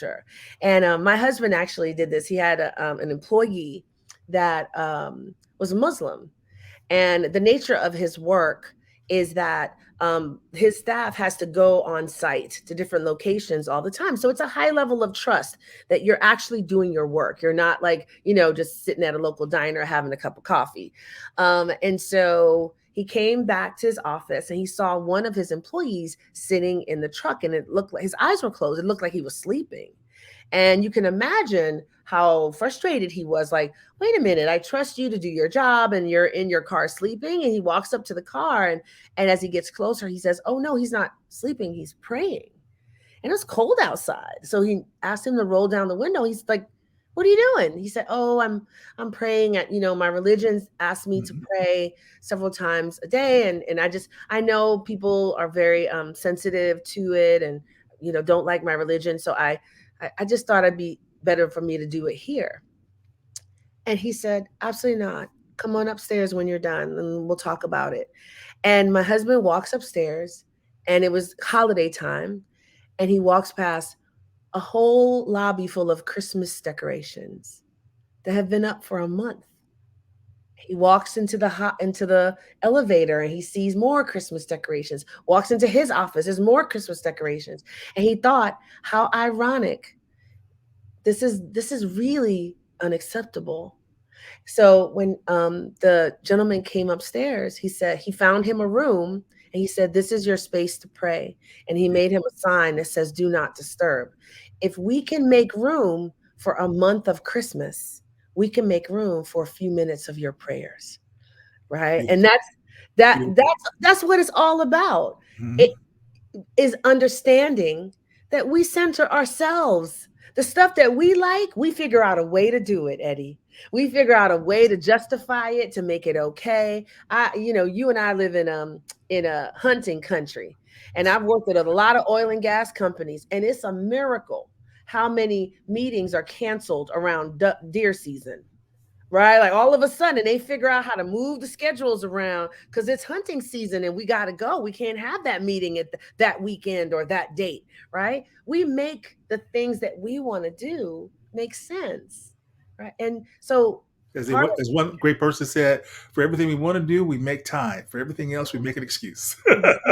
culture. And my husband actually did this. He had an employee that was Muslim, and the nature of his work is that his staff has to go on site to different locations all the time. So it's a high level of trust that you're actually doing your work. You're not like, just sitting at a local diner having a cup of coffee. And so he came back to his office and he saw one of his employees sitting in the truck, and it looked like his eyes were closed. It looked like he was sleeping. And you can imagine how frustrated he was, like, wait a minute, I trust you to do your job and you're in your car sleeping. And he walks up to the car, and as he gets closer, he says, oh no, he's not sleeping, he's praying. And it was cold outside. So he asked him to roll down the window. He's like, what are you doing? He said, oh, I'm praying at, my religion asked me to pray several times a day. And I know people are very sensitive to it and, don't like my religion. So I just thought it'd be better for me to do it here. And he said, absolutely not. Come on upstairs when you're done and we'll talk about it. And my husband walks upstairs, and it was holiday time. And he walks past a whole lobby full of Christmas decorations that have been up for a month. He walks into the elevator and he sees more Christmas decorations. Walks into his office, there's more Christmas decorations. And he thought, how ironic. This is really unacceptable. So when the gentleman came upstairs, he said he found him a room, and he said, this is your space to pray. And he made him a sign that says, do not disturb. If we can make room for a month of Christmas, we can make room for a few minutes of your prayers. Right. And that's what it's all about. Mm-hmm. It is understanding that we center ourselves. The stuff that we like, we figure out a way to do it, Eddie. We figure out a way to justify it, to make it okay. You and I live in a hunting country, and I've worked at a lot of oil and gas companies, and it's a miracle how many meetings are canceled around deer season, right? Like all of a sudden they figure out how to move the schedules around because it's hunting season and we got to go. We can't have that meeting at that weekend or that date, right? We make the things that we want to do make sense, right? And so as one great person said, for everything we want to do, we make time. For everything else, we make an excuse. Exactly.